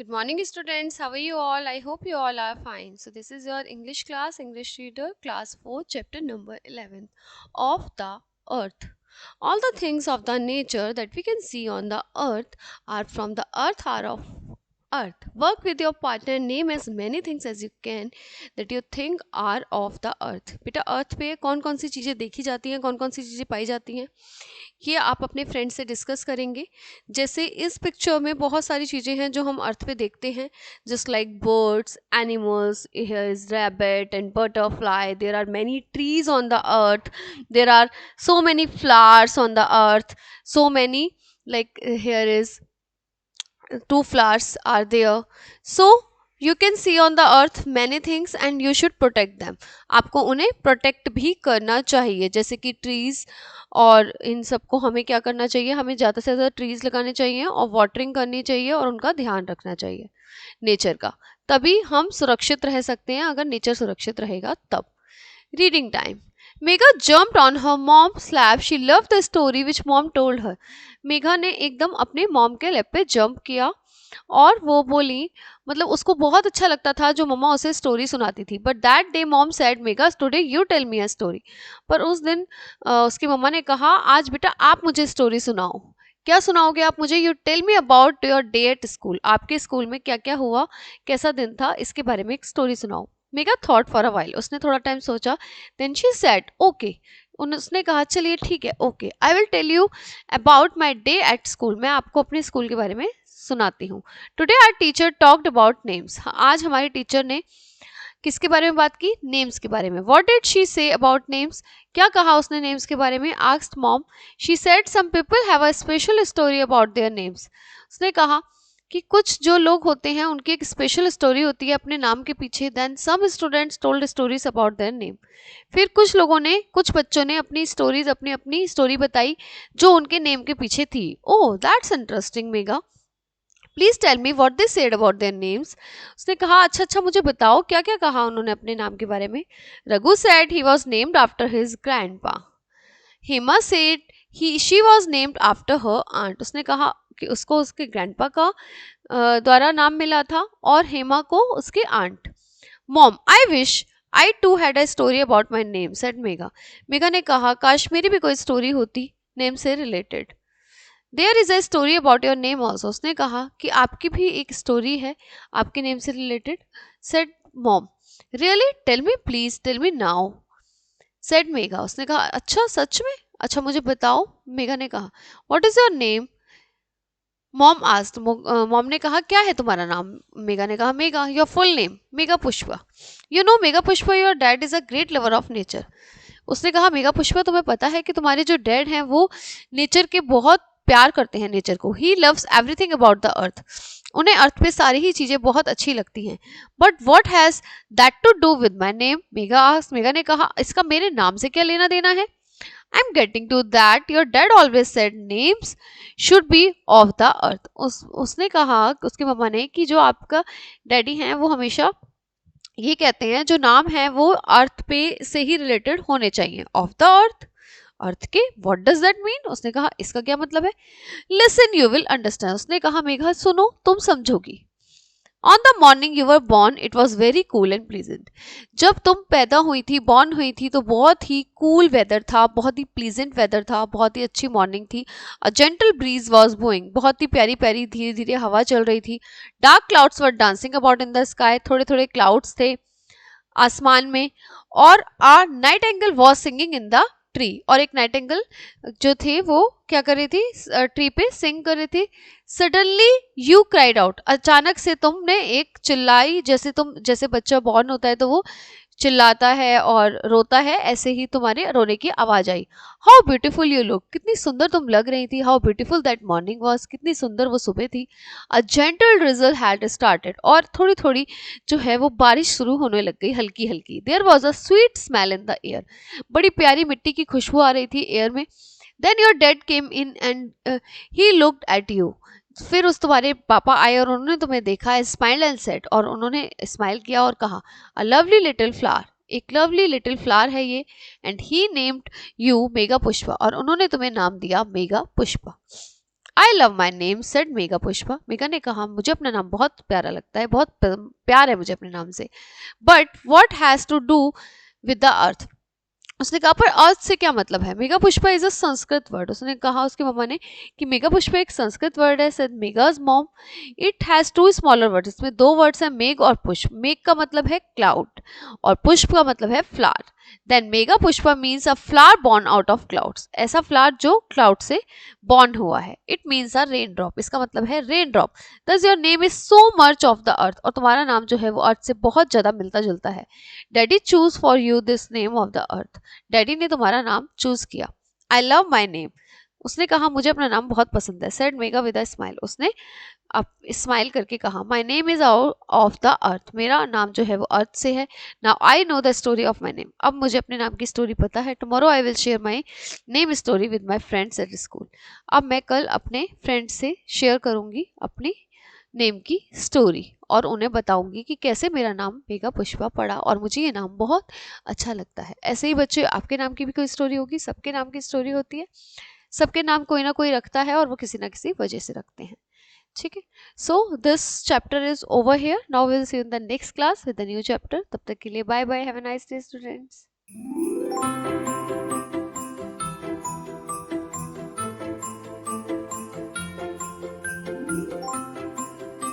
Good morning, students. How are you all? I hope you all are fine. So, this is your English class, English reader, class 4, chapter number 11 of the earth. All the things of the nature that we can see on the earth are from the earth, are of earth. Work with your partner, name as many things as you can that you think are of the earth. बेटा अर्थ पे कौन कौन सी चीज़ें देखी जाती हैं, कौन कौन सी चीज़ें पाई जाती हैं, ये आप अपने फ्रेंड से डिस्कस करेंगे. जैसे इस पिक्चर में बहुत सारी चीज़ें हैं जो हम अर्थ पे देखते हैं, just like birds, animals, here is rabbit and butterfly. There are many trees on the earth, there are so many flowers on the earth, so many, like here is 2 flowers are there. So you can see on the earth many things and you should protect them. आपको उन्हें protect भी करना चाहिए. जैसे कि trees और इन सबको हमें क्या करना चाहिए, हमें ज़्यादा से ज़्यादा ट्रीज लगाने चाहिए और वाटरिंग करनी चाहिए और उनका ध्यान रखना चाहिए नेचर का. तभी हम सुरक्षित रह सकते हैं. अगर नेचर सुरक्षित रहेगा तब. Reading time. Mega jumped on her mom's lap. She loved the story which mom told her. Megha ने एकदम अपने मॉम के लैप पे जंप किया और वो बोली, मतलब उसको बहुत अच्छा लगता था जो मम्मा उसे स्टोरी सुनाती थी. But that day mom said, Megha today you tell me a story. पर उस दिन उसकी मम्मा ने कहा, आज बेटा आप मुझे स्टोरी सुनाओ. क्या सुनाओगे आप मुझे? You tell me about your day at school. आपके स्कूल में क्या क्या हुआ, कैसा दिन था, इसके बारे में एक स्टोरी सुनाओ. Megha thought for a while. उसने थोड़ा टाइम सोचा. Then she said okay. उसने कहा चलिए ठीक है, okay, I will tell you about my day at school. मैं आपको अपने स्कूल के बारे में सुनाती हूँ. Today our teacher talked about names. आज हमारे टीचर ने किसके बारे में बात की? नेम्स के बारे में. What did she say about names? क्या कहा उसने नेम्स के बारे में? Asked mom. She said some people have a special story about their names. उसने कहा कि कुछ जो लोग होते हैं उनकी एक स्पेशल स्टोरी होती है अपने नाम के पीछे. Then some students told stories about their name. फिर कुछ लोगों ने, कुछ बच्चों ने अपनी स्टोरीज, अपनी अपनी स्टोरी बताई जो उनके नेम के पीछे थी. Oh that's interesting Megha. Please tell me what they said about their names. उसने कहा अच्छा अच्छा मुझे बताओ क्या क्या कहा उन्होंने अपने नाम के बारे में. Raghu said he was named after his grandpa. Hema said she was named after her aunt. उसने कहा कि उसको उसके ग्रैंडपा का द्वारा नाम मिला था और हेमा को उसके aunt. Mom I wish I to had a story about my name said Megha. Megha ने कहा काश मेरी भी कोई स्टोरी होती नेम से related. There is a story about your name also. उसने कहा कि आपकी भी एक स्टोरी है आपके नेम से related. Said mom really, tell me please, tell me now said Megha. उसने कहा अच्छा सच में, अच्छा मुझे बताओ. मेगा ने कहा what is your name. Mom asked. Mom ने कहा क्या है तुम्हारा नाम. मेगा ने कहा mega. Your full name? Mega Pushpa. You know mega Pushpa your dad is a great lover of nature. उसने कहा मेगा पुष्पा तुम्हें पता है कि तुम्हारे जो डैड हैं वो नेचर के बहुत प्यार करते हैं, नेचर को. He loves everything about the earth. उन्हें अर्थ पे सारी ही चीजें बहुत अच्छी लगती हैं. But what has that to do with my name. Megha asked. Megha ने कहा इसका मेरे नाम से क्या लेना देना है. I am getting to that. Your dad always said names should be of the earth. उसने कहा, उसकी मम्मा ने, कि जो आपका डैडी हैं वो हमेशा ये कहते हैं जो नाम है वो अर्थ पे से ही रिलेटेड होने चाहिए. ऑफ द अर्थ, अर्थ के. What does that mean. उसने कहा इसका क्या मतलब है. Listen you will understand. उसने कहा मेघा सुनो तुम समझोगी. On the morning you were born it was very cool and pleasant. जब तुम पैदा हुई थी, बॉर्न हुई थी, तो बहुत ही कूल वेदर था, बहुत ही प्लीजेंट वेदर था, बहुत ही अच्छी मॉर्निंग थी. A gentle breeze was blowing. बहुत ही प्यारी प्यारी धीरे धीरे हवा चल रही थी. Dark clouds were dancing about in the sky. थोड़े थोड़े क्लाउड्स थे आसमान में. और a nightingale was singing in the tree. और एक नाइट एंगल जो थे वो क्या कर रही थी, ट्री पे सिंग कर रही थी. Suddenly you cried out. अचानक से तुमने एक चिल्लाई. जैसे बच्चा बॉर्न होता है तो वो चिल्लाता है और रोता है, ऐसे ही तुम्हारे रोने की आवाज आई. How beautiful you look. कितनी सुंदर तुम लग रही थी. How beautiful that morning was. कितनी सुंदर वो सुबह थी. A gentle drizzle had started. और थोड़ी थोड़ी जो है वो बारिश शुरू होने लग गई, हल्की हल्की. There was a sweet smell in the air. बड़ी प्यारी मिट्टी की खुशबू आ रही थी एयर में. Then your dad came in and he looked at you. फिर उस तुम्हारे पापा आए और उन्होंने तुम्हें देखा. Smile and said. और उन्होंने स्माइल किया और कहा अ लवली लिटिल फ्लावर. एक लवली लिटिल फ्लावर है ये. And he named you Megha Pushpa. और उन्होंने तुम्हें नाम दिया Megha Pushpa. I love my name said Megha Pushpa, Megha ने कहा मुझे अपना नाम बहुत प्यारा लगता है, बहुत प्यार है मुझे अपने नाम से। But what has to do with the earth, उसने कहा पर अर्थ से क्या मतलब है। Megha Pushpa is a Sanskrit word, उसने कहा उसकी मम्मा ने कि मेगा पुष्पा एक संस्कृत वर्ड है। Said Megha's mom it has two smaller word, इसमें दो वर्ड्स हैं मेघ और पुष्प। मेघ का मतलब है क्लाउड और पुष्प का मतलब है flower. Then Megha Pushpa means a flower born out of clouds, ऐसा फ्लावर जो क्लाउड से बॉर्न हुआ है। It means a rain drop, इसका मतलब है rain drop. This your name is so much of the earth, और तुम्हारा नाम जो है वो अर्थ से बहुत ज्यादा मिलता जुलता है। Daddy choose for you this name of the earth, daddy ने तुम्हारा नाम चूज किया। आई लव माई नेम, उसने कहा मुझे अपना नाम बहुत पसंद है। Said mega with a smile, उसने अब स्माइल करके कहा my name is of the अर्थ, मेरा नाम जो है वो अर्थ से है। Now I know the story of my name, अब मुझे अपने नाम की स्टोरी पता है। Tomorrow I will share my name story with my friends at school, अब मैं कल अपने फ्रेंड्स से शेयर करूंगी अपनी नेम की स्टोरी और उन्हें बताऊंगी कि कैसे मेरा नाम मेघा पुष्पा पड़ा और मुझे ये नाम बहुत अच्छा लगता है। ऐसे ही बच्चे आपके नाम की भी कोई स्टोरी होगी, सबके नाम की स्टोरी होती है, सबके नाम कोई ना कोई रखता है और वो किसी ना किसी वजह से रखते हैं। ठीक है, so this chapter is over here, now will see you in the next class with the new chapter. तब तक के लिए bye bye, have a nice day students.